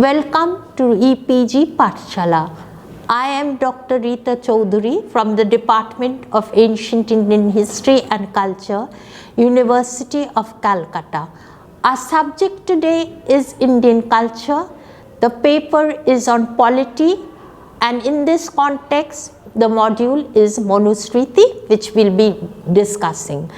Welcome to EPG Pathshala. I am Dr. Rita Choudhury from the Department of Ancient Indian History and Culture, University of Calcutta. Our subject today is Indian culture. The paper is on polity, and in this context, the module is Manusmriti, which we'll be discussing.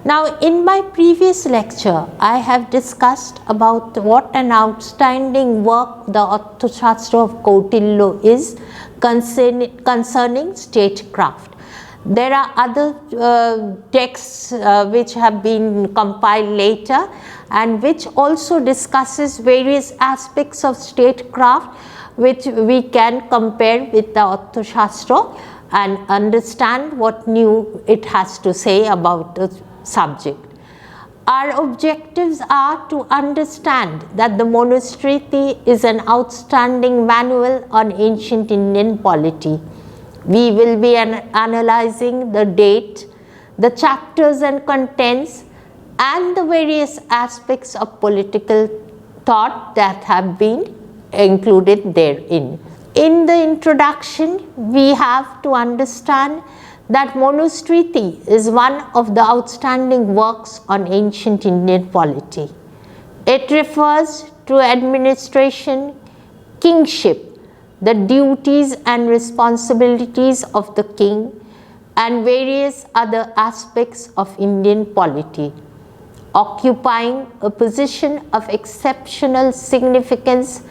Now, in my previous lecture, I have discussed about what an outstanding work the Arthashastra of Kautilya is concerning statecraft. There are other texts which have been compiled later and which also discusses various aspects of statecraft which we can compare with the Arthashastra and understand what new it has to say about the subject. Our objectives are to understand that the Manusmriti is an outstanding manual on ancient Indian polity. We will be analyzing the date, the chapters and contents, and the various aspects of political thought that have been included therein. In the introduction, we have to understand that Manusmriti is one of the outstanding works on ancient Indian polity. It refers to administration, kingship, the duties and responsibilities of the king, and various other aspects of Indian polity. Occupying a position of exceptional significance,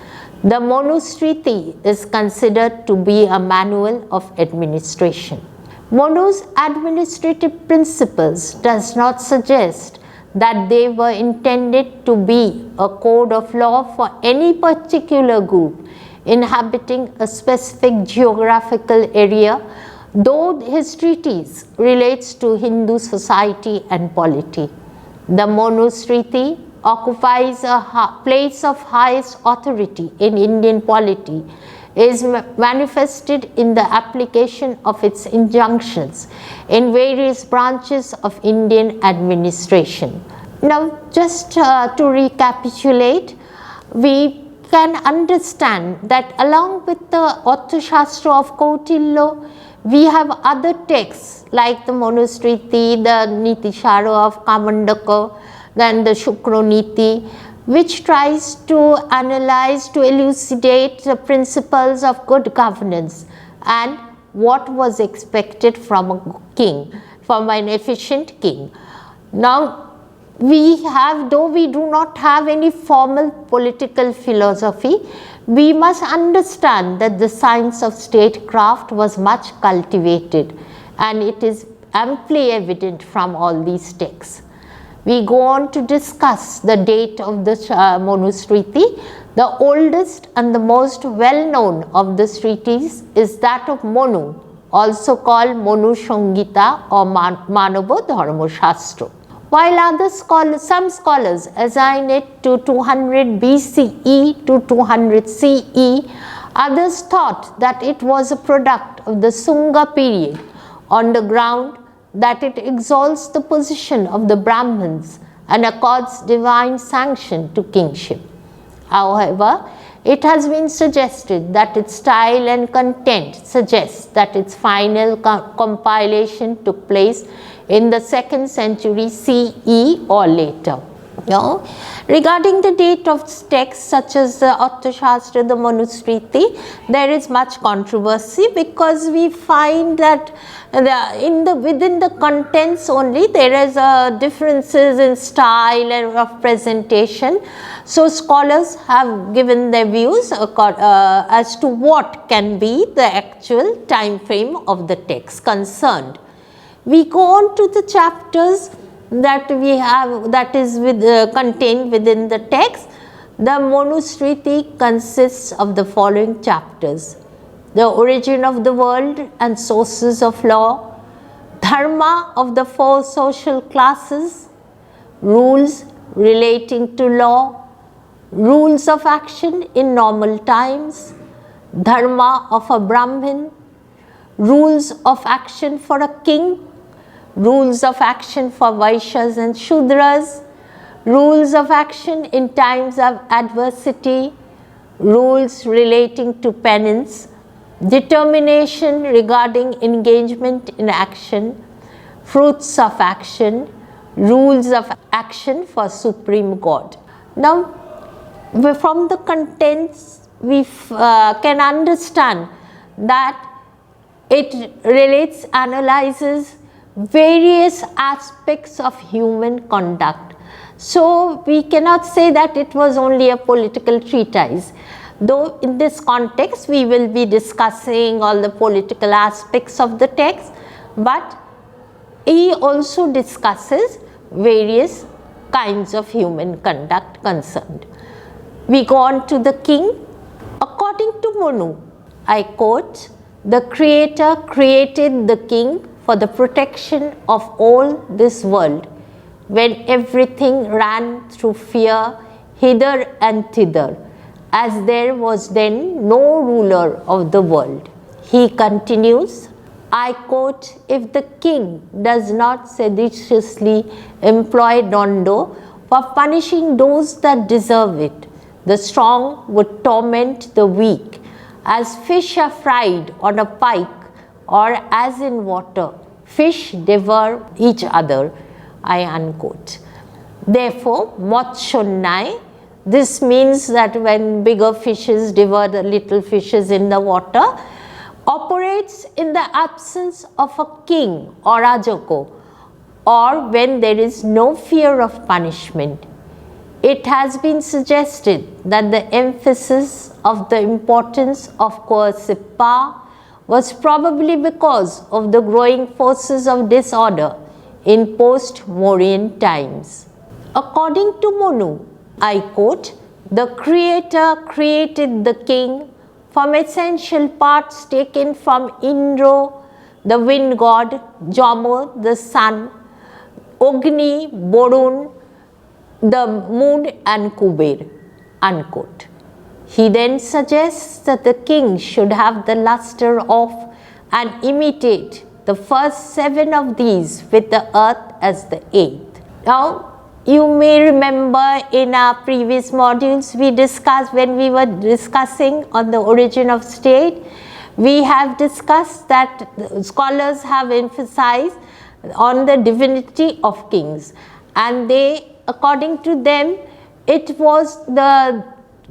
the Manusmriti is considered to be a manual of administration. Manu's administrative principles does not suggest that they were intended to be a code of law for any particular group inhabiting a specific geographical area, though his treatise relates to Hindu society and polity. The Manusmriti occupies a place of highest authority in Indian polity, is manifested in the application of its injunctions in various branches of Indian administration. Now, just to recapitulate, we can understand that along with the Arthashastra of Kautilya, we have other texts like the Manusmriti, the Nitisara of Kamandaka, then the Shukraniti, which tries to analyze, to elucidate the principles of good governance and what was expected from a king, from an efficient king. Now, we have, though we do not have any formal political philosophy, we must understand that the science of statecraft was much cultivated, and it is amply evident from all these texts. We go on to discuss the date of the Manusmriti. The oldest and the most well-known of the treatises is that of Manu, also called Manu Sangita or Manava Dharma Shastra. While other scholars, some scholars assign it to 200 BCE to 200 CE, others thought that it was a product of the Sunga period on the ground that it exalts the position of the Brahmins and accords divine sanction to kingship. However, it has been suggested that its style and content suggests that its final compilation took place in the 2nd century CE or later. Now, regarding the date of texts such as the Arthashastra, the Manusmriti, there is much controversy because we find that within the contents only there is differences in style and of presentation. So, scholars have given their views as to what can be the actual time frame of the text concerned. We go on to the chapters that we have, that is contained within the text. The Manusmriti consists of the following chapters: the origin of the world and sources of law, dharma of the 4 social classes, rules relating to law, rules of action in normal times, dharma of a Brahmin, rules of action for a king, rules of action for Vaishyas and Shudras, rules of action in times of adversity, rules relating to penance, determination regarding engagement in action, fruits of action, rules of action for Supreme God. Now, from the contents, we can understand that it relates, analyzes various aspects of human conduct. So, we cannot say that it was only a political treatise. Though in this context, we will be discussing all the political aspects of the text, but he also discusses various kinds of human conduct concerned. We go on to the king. According to Monu, I quote, "The Creator created the king for the protection of all this world, when everything ran through fear hither and thither, as there was then no ruler of the world." He continues, I quote, "If the king does not seditiously employ Dando for punishing those that deserve it, the strong would torment the weak, as fish are fried on a pike, or as in water, fish devour each other." I unquote. Therefore, Motshonnai, this means that when bigger fishes devour the little fishes in the water, operates in the absence of a king or Rajako, or when there is no fear of punishment. It has been suggested that the emphasis of the importance of coercive power was probably because of the growing forces of disorder in post-Mauryan times. According to Monu, I quote, "The Creator created the king from essential parts taken from Indra, the wind god, Jamo, the sun, Ogni, Borun, the moon, and Kuber." Unquote. He then suggests that the king should have the luster of and imitate the first 7 of these, with the earth as the 8th. Now, you may remember in our previous modules we discussed, when we were discussing on the origin of state, we have discussed that scholars have emphasized on the divinity of kings, and they, according to them, it was the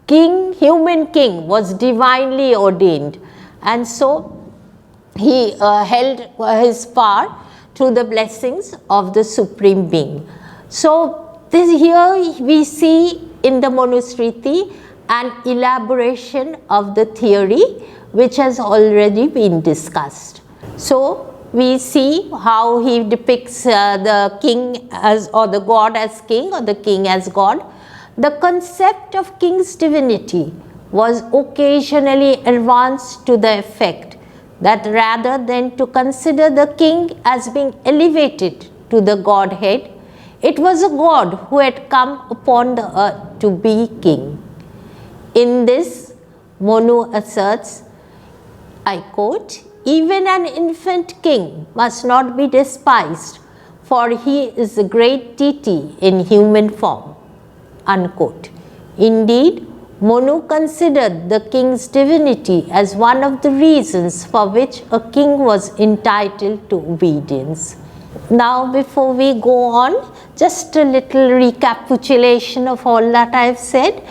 king, human king was divinely ordained, and so he held his power through the blessings of the Supreme Being. So this here we see in the Manusmriti an elaboration of the theory which has already been discussed. So we see how he depicts the king as, or the god as king, or the king as god. The concept of king's divinity was occasionally advanced to the effect that rather than to consider the king as being elevated to the godhead, it was a god who had come upon the earth to be king. In this, Monu asserts, I quote, "Even an infant king must not be despised, for he is a great deity in human form." Unquote. Indeed, Monu considered the king's divinity as one of the reasons for which a king was entitled to obedience. Now, before we go on, just a little recapitulation of all that I have said.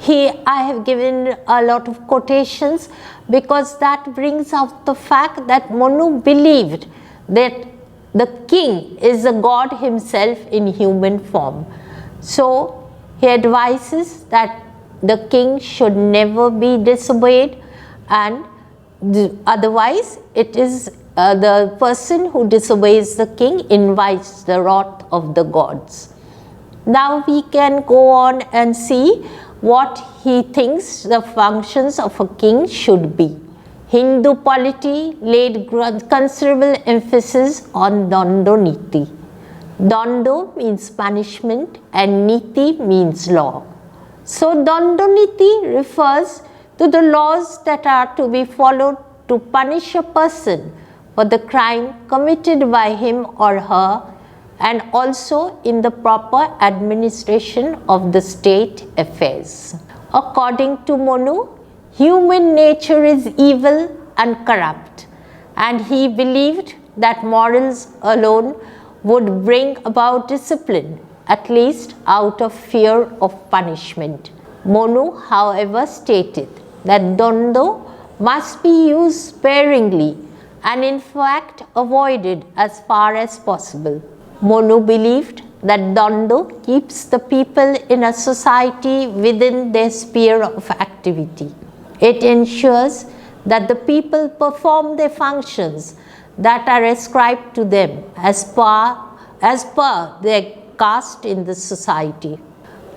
Here I have given a lot of quotations because that brings out the fact that Monu believed that the king is a god himself in human form. So he advises that the king should never be disobeyed, and otherwise it is the person who disobeys the king invites the wrath of the gods. Now we can go on and see what he thinks the functions of a king should be. Hindu polity laid considerable emphasis on Dando Niti. Dando means punishment and Niti means law. So Dando Niti refers to the laws that are to be followed to punish a person for the crime committed by him or her, and also in the proper administration of the state affairs. According to Monu, human nature is evil and corrupt, and he believed that morals alone would bring about discipline, at least out of fear of punishment. Monu, however, stated that Dondo must be used sparingly and in fact avoided as far as possible. Monu believed that Dondo keeps the people in a society within their sphere of activity. It ensures that the people perform their functions that are ascribed to them as per their caste in the society.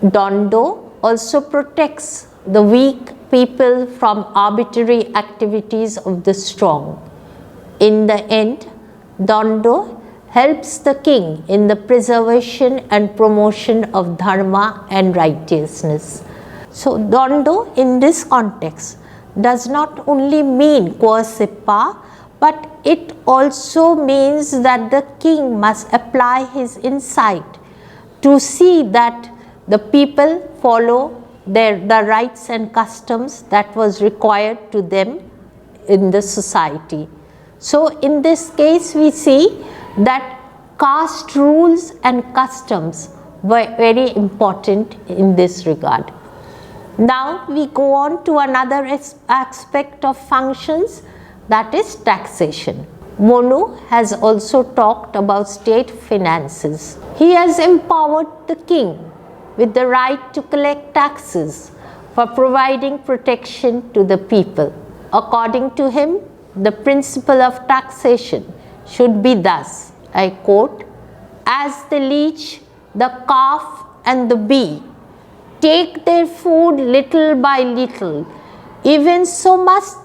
Dondo also protects the weak people from arbitrary activities of the strong. In the end, Dondo helps the king in the preservation and promotion of dharma and righteousness. So, Dondo in this context does not only mean coercive power, but it also means that the king must apply his insight to see that the people follow the rights and customs that was required to them in the society. So, in this case we see that caste rules and customs were very important in this regard. Now we go on to another aspect of functions, that is taxation. Monu has also talked about state finances. He has empowered the king with the right to collect taxes for providing protection to the people. According to him, the principle of taxation should be thus, I quote, "As the leech, the calf and the bee take their food little by little, even so must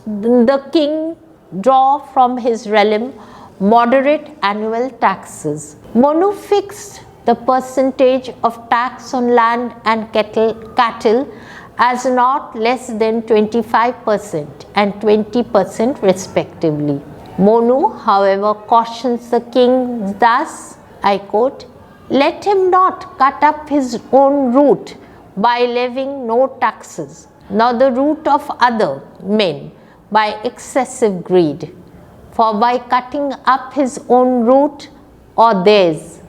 the king draw from his realm moderate annual taxes." Monu fixed the percentage of tax on land and cattle as not less than 25% and 20% respectively. Monu, however, cautions the king thus, I quote, "Let him not cut up his own root by levying no taxes, nor the root of other men by excessive greed. For by cutting up his own root or theirs,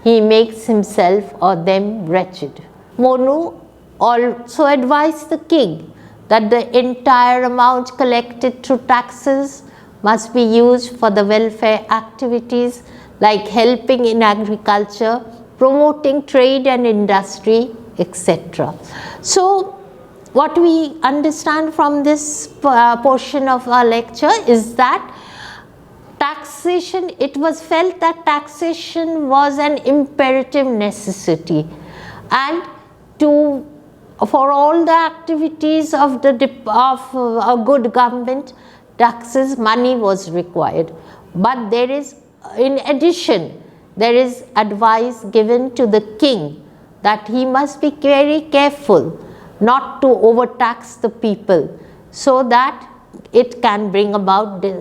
he makes himself or them wretched." Monu also advised the king that the entire amount collected through taxes must be used for the welfare activities like helping in agriculture, promoting trade and industry, etc. So, what we understand from this portion of our lecture is that taxation, it was felt that taxation was an imperative necessity, and for all the activities of a good government, taxes, money was required. But there is, in addition, there is advice given to the king that he must be very careful not to overtax the people, so that it can bring about the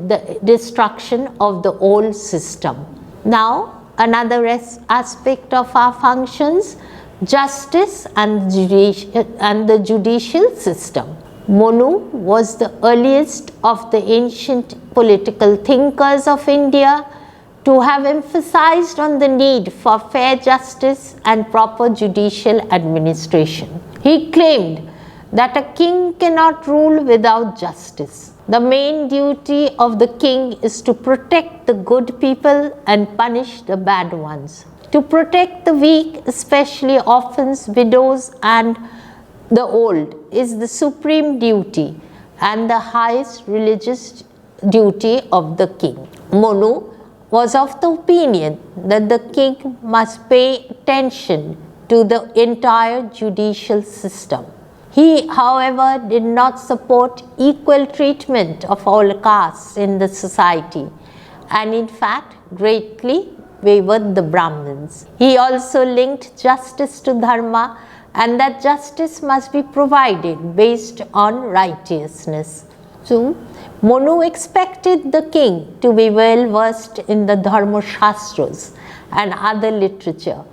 destruction of the old system. Now, another aspect of our functions, justice and the judicial system. Monu was the earliest of the ancient political thinkers of India to have emphasized on the need for fair justice and proper judicial administration. He claimed that a king cannot rule without justice. The main duty of the king is to protect the good people and punish the bad ones. To protect the weak, especially orphans, widows and the old, is the supreme duty and the highest religious duty of the king. Monu was of the opinion that the king must pay attention to the entire judicial system. He, however, did not support equal treatment of all castes in the society, and in fact greatly favored the Brahmins. He also linked justice to dharma, and that justice must be provided based on righteousness. So, Monu expected the king to be well versed in the Dharma Shastras and other literature,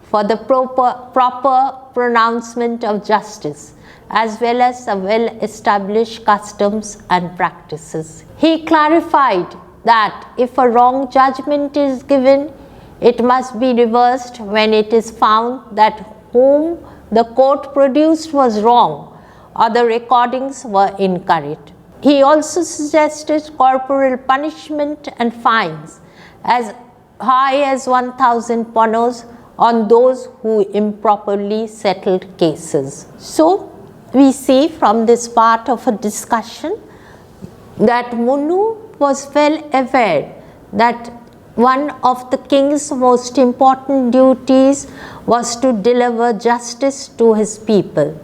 for the proper pronouncement of justice, as well as the well-established customs and practices. He clarified that if a wrong judgment is given, it must be reversed when it is found that whom the court produced was wrong or the recordings were incorrect. He also suggested corporal punishment and fines as high as 1,000 panos on those who improperly settled cases. So, we see from this part of a discussion that Monu was well aware that one of the king's most important duties was to deliver justice to his people.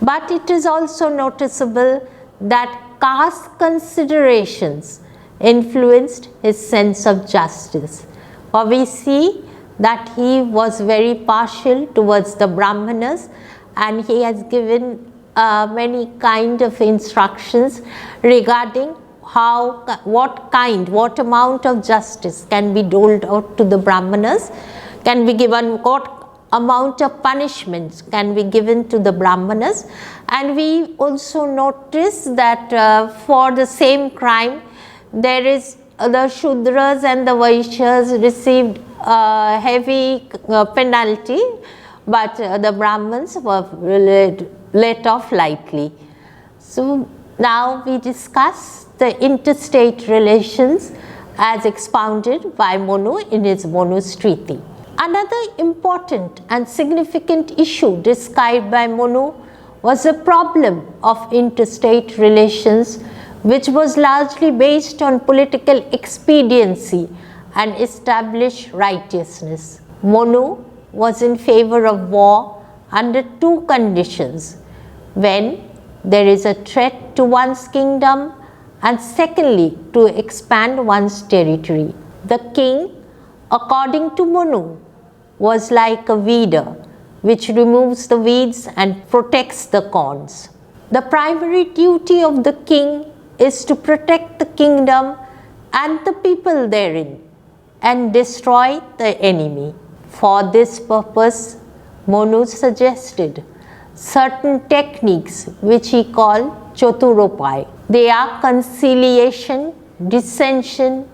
But it is also noticeable that caste considerations influenced his sense of justice. For we see that he was very partial towards the Brahmanas, and he has given many kind of instructions regarding what amount of justice can be doled out to the Brahmanas, can be given, what amount of punishments can be given to the Brahmanas. And we also notice that for the same crime, there is the Shudras and the Vaishyas received heavy penalty, but the Brahmins were let off lightly. So now we discuss the interstate relations as expounded by Monu in his Manusmriti. Another important and significant issue described by Monu was the problem of interstate relations, which was largely based on political expediency and established righteousness. Monu was in favor of war under two conditions: when there is a threat to one's kingdom, and secondly, to expand one's territory. The king, according to Monu, was like a weeder which removes the weeds and protects the corns. The primary duty of the king is to protect the kingdom and the people therein and destroy the enemy. For this purpose, Monu suggested certain techniques which he called Chaturopai. They are conciliation, dissension,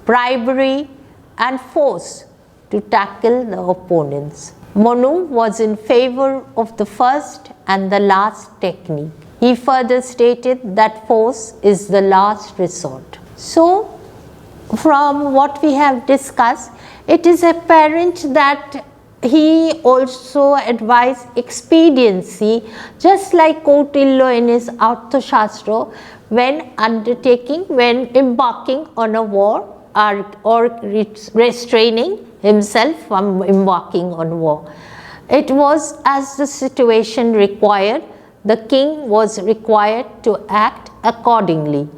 bribery, and force to tackle the opponents. Monu was in favor of the first and the last technique. He further stated that force is the last resort. So, from what we have discussed, it is apparent that he also advised expediency, just like Kautilya in his Arthashastra, when embarking on a war or restraining himself from embarking on war. It was as the situation required, the king was required to act accordingly.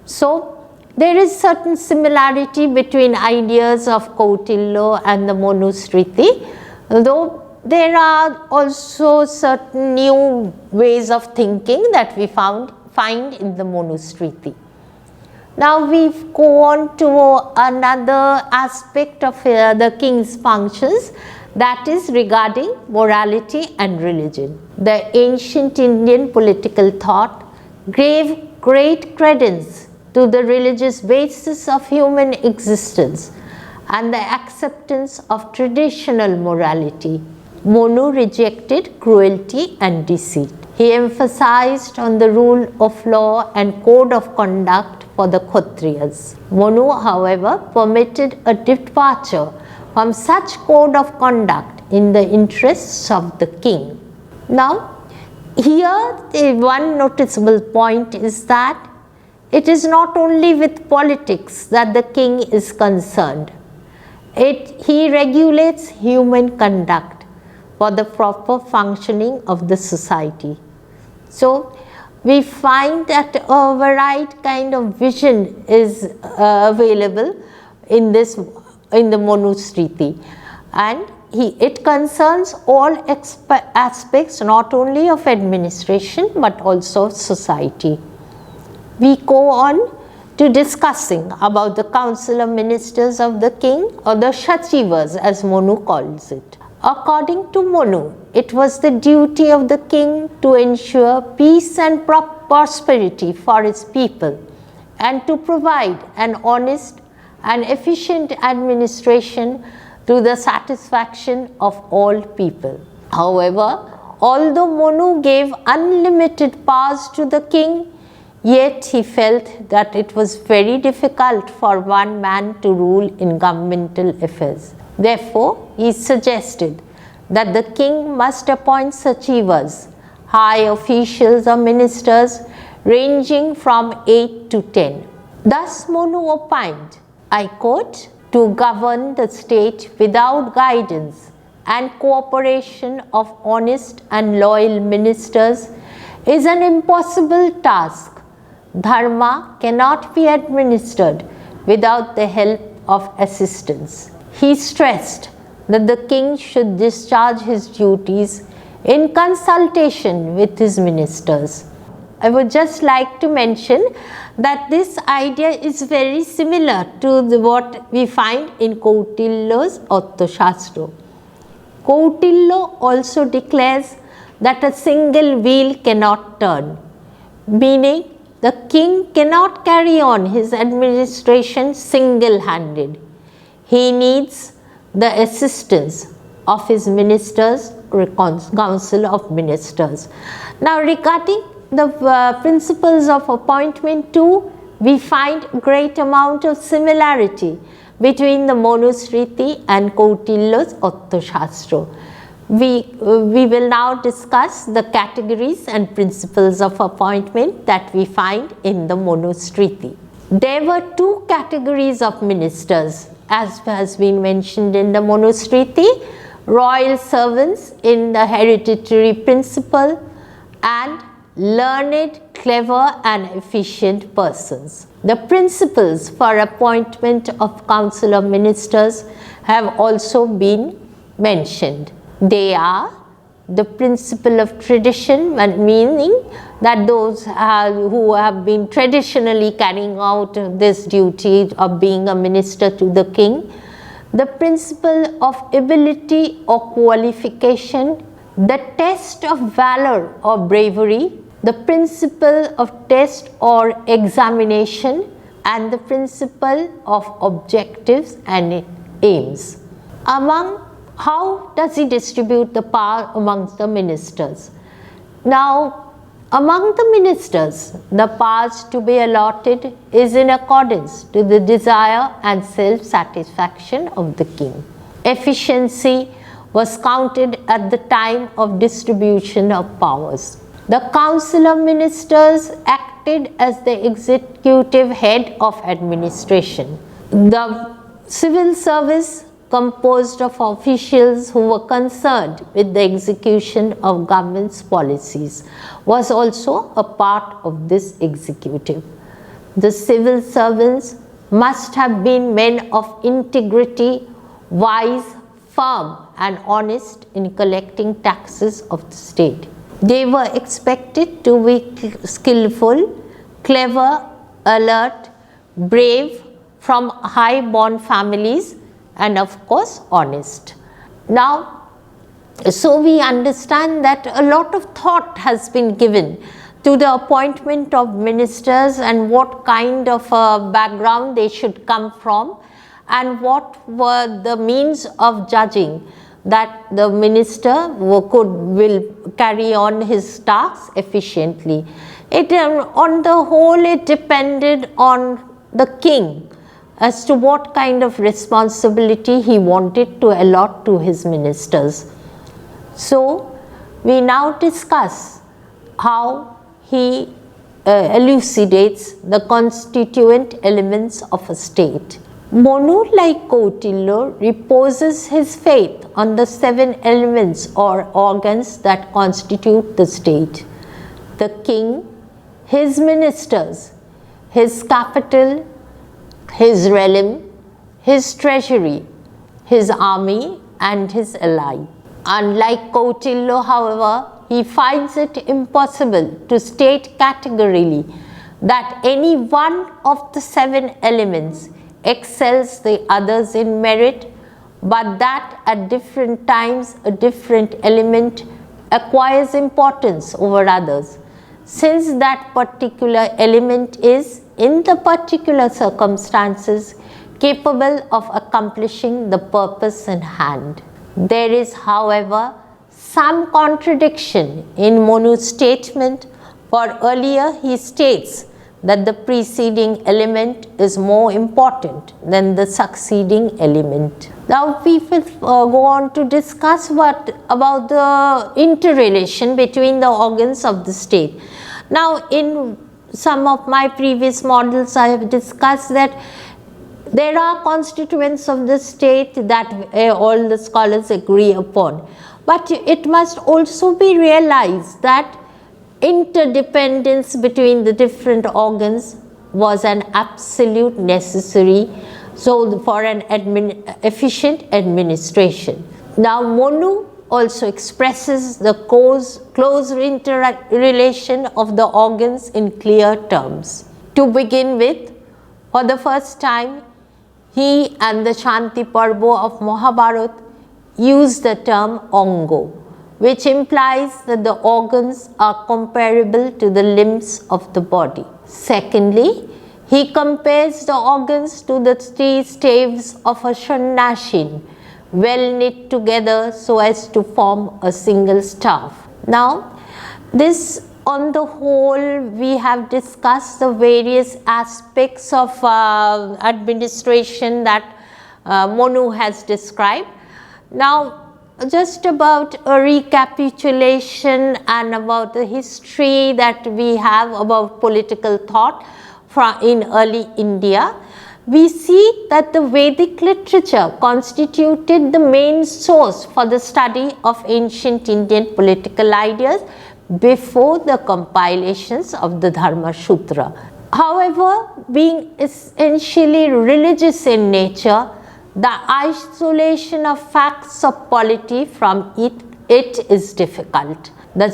So, there is certain similarity between ideas of Kautilya and the Manusmriti, though there are also certain new ways of thinking that we find in the Manusmriti. Now we go on to another aspect of the king's functions, that is regarding morality and religion. The ancient Indian political thought gave great credence to the religious basis of human existence and the acceptance of traditional morality. Monu rejected cruelty and deceit. He emphasized on the rule of law and code of conduct for the Kshatriyas. Monu, however, permitted a departure from such code of conduct in the interests of the king. Now, here one noticeable point is that it is not only with politics that the king is concerned. He regulates human conduct for the proper functioning of the society. So, we find that a varied kind of vision is available in the Manusmriti, and it concerns all aspects not only of administration but also of society. We go on to discussing about the council of ministers of the king, or the Sachivas as Monu calls it. According to Monu, it was the duty of the king to ensure peace and prosperity for his people and to provide an honest and efficient administration to the satisfaction of all people. However, although Monu gave unlimited powers to the king, yet he felt that it was very difficult for one man to rule in governmental affairs. Therefore, he suggested that the king must appoint sachivas, high officials or ministers ranging from 8 to 10. Thus Monu opined, I quote, to govern the state without guidance and cooperation of honest and loyal ministers is an impossible task. Dharma cannot be administered without the help of assistance. He stressed that the king should discharge his duties in consultation with his ministers. I would just like to mention that this idea is very similar to what we find in Kautilya's Arthashastra. Kautilya also declares that a single wheel cannot turn, meaning the king cannot carry on his administration single-handed. He needs the assistance of his ministers or council of ministers. Now, regarding the principles of appointment too, we find great amount of similarity between the Manusmriti and Kautilya's Arthashastra. We will now discuss the categories and principles of appointment that we find in the Manusmriti. There were two categories of ministers, as has been mentioned in the Manusmriti: royal servants in the hereditary principle and learned, clever and efficient persons. The principles for appointment of council of ministers have also been mentioned. They are the principle of tradition, meaning that those who have been traditionally carrying out this duty of being a minister to the king, the principle of ability or qualification, the test of valor or bravery, the principle of test or examination, and the principle of objectives and aims. How does he distribute the power amongst the ministers? Now, among the ministers, the powers to be allotted is in accordance to the desire and self-satisfaction of the king. Efficiency was counted at the time of distribution of powers. The Council of Ministers acted as the executive head of administration. The civil service, composed of officials who were concerned with the execution of government's policies, was also a part of this executive. The civil servants must have been men of integrity, wise, firm and honest in collecting taxes of the state. They were expected to be skillful, clever, alert, brave, from high-born families, and of course honest. Now, so we understand that a lot of thought has been given to the appointment of ministers and what kind of a background they should come from and what were the means of judging that the minister will carry on his tasks efficiently. On the whole, it depended on the king as to what kind of responsibility he wanted to allot to his ministers. So, we now discuss how he elucidates the constituent elements of a state. Monu, like Kautilya, reposes his faith on the 7 elements or organs that constitute the state: the king, his ministers, his capital, his realm, his treasury, his army and his ally. Unlike Kautilya, however, he finds it impossible to state categorically that any one of the 7 elements excels the others in merit but that at different times a different element acquires importance over others, since that particular element is, in the particular circumstances, capable of accomplishing the purpose in hand. There is, however, some contradiction in Monu's statement, for earlier he states that the preceding element is more important than the succeeding element. Now we will go on to discuss about the interrelation between the organs of the state. Now in some of my previous models I have discussed that there are constituents of the state that all the scholars agree upon, but it must also be realized that interdependence between the different organs was an absolute necessary for an efficient administration. Now Monu also expresses the close interrelation of the organs in clear terms. To begin with, for the first time, he and the Shanti Parbo of Mahabharata use the term Ongo, which implies that the organs are comparable to the limbs of the body. Secondly, he compares the organs to the three staves of a sannyasin, well knit together so as to form a single staff. Now, this on the whole, we have discussed the various aspects of administration that Monu has described. Now, just about a recapitulation and about the history that we have about political thought in early India, we see that the Vedic literature constituted the main source for the study of ancient Indian political ideas before the compilations of the Dharma Sutra. However, being essentially religious in nature, the isolation of facts of polity from it is difficult. The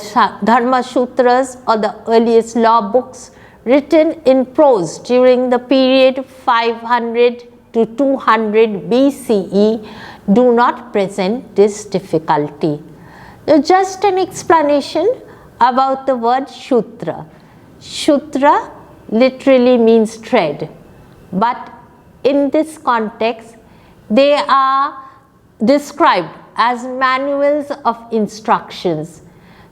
Dharma Sutras, or the earliest law books written in prose during the period 500 to 200 BCE, do not present this difficulty. Just an explanation about the word Sutra. Sutra literally means thread, but in this context, they are described as manuals of instructions,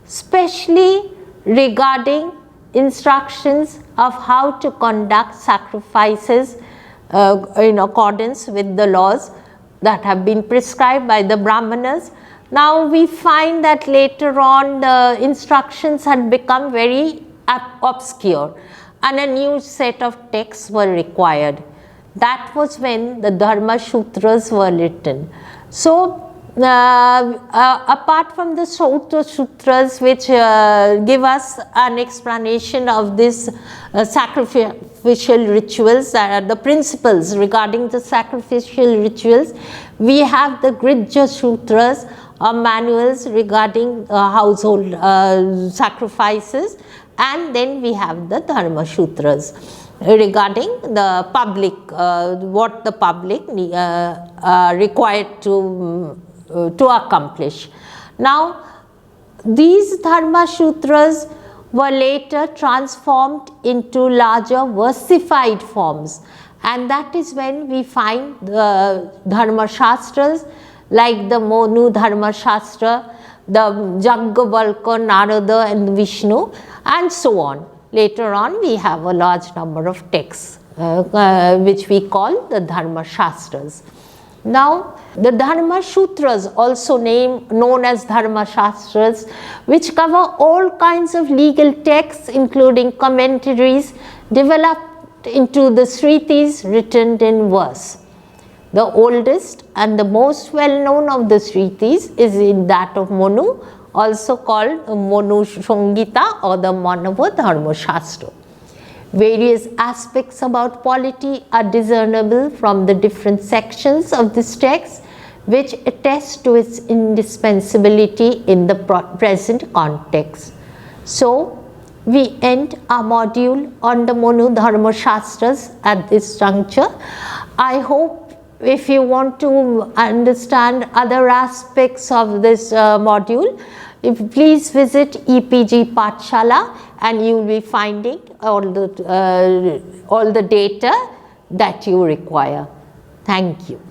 especially regarding instructions of how to conduct sacrifices in accordance with the laws that have been prescribed by the Brahmanas. Now we find that later on the instructions had become very obscure and a new set of texts were required. That was when the Dharma Sutras were written. So, apart from the Sutras which give us an explanation of this sacrificial rituals, the principles regarding the sacrificial rituals, we have the Grihya Sutras, or manuals regarding household sacrifices, and then we have the Dharma Sutras regarding the public, what the public required to accomplish. Now, these Dharma Sutras were later transformed into larger versified forms, and that is when we find the Dharma Shastras like the Monu Dharma Shastra, the Yajnavalkya, Narada and Vishnu, and so on. Later on, we have a large number of texts which we call the Dharma Shastras. Now, the Dharma Sutras, also known as Dharma Shastras, which cover all kinds of legal texts including commentaries, developed into the Smritis written in verse. The oldest and the most well known of the Smritis is in that of Monu, also called Monu Sangita or the Manava Dharma Shastra. Various aspects about polity are discernible from the different sections of this text, which attest to its indispensability in the present context. So, we end our module on the Monu Dharma Shastras at this juncture. I hope if you want to understand other aspects of this module, please visit EPG Pathshala and you will be finding all the data that you require. Thank you.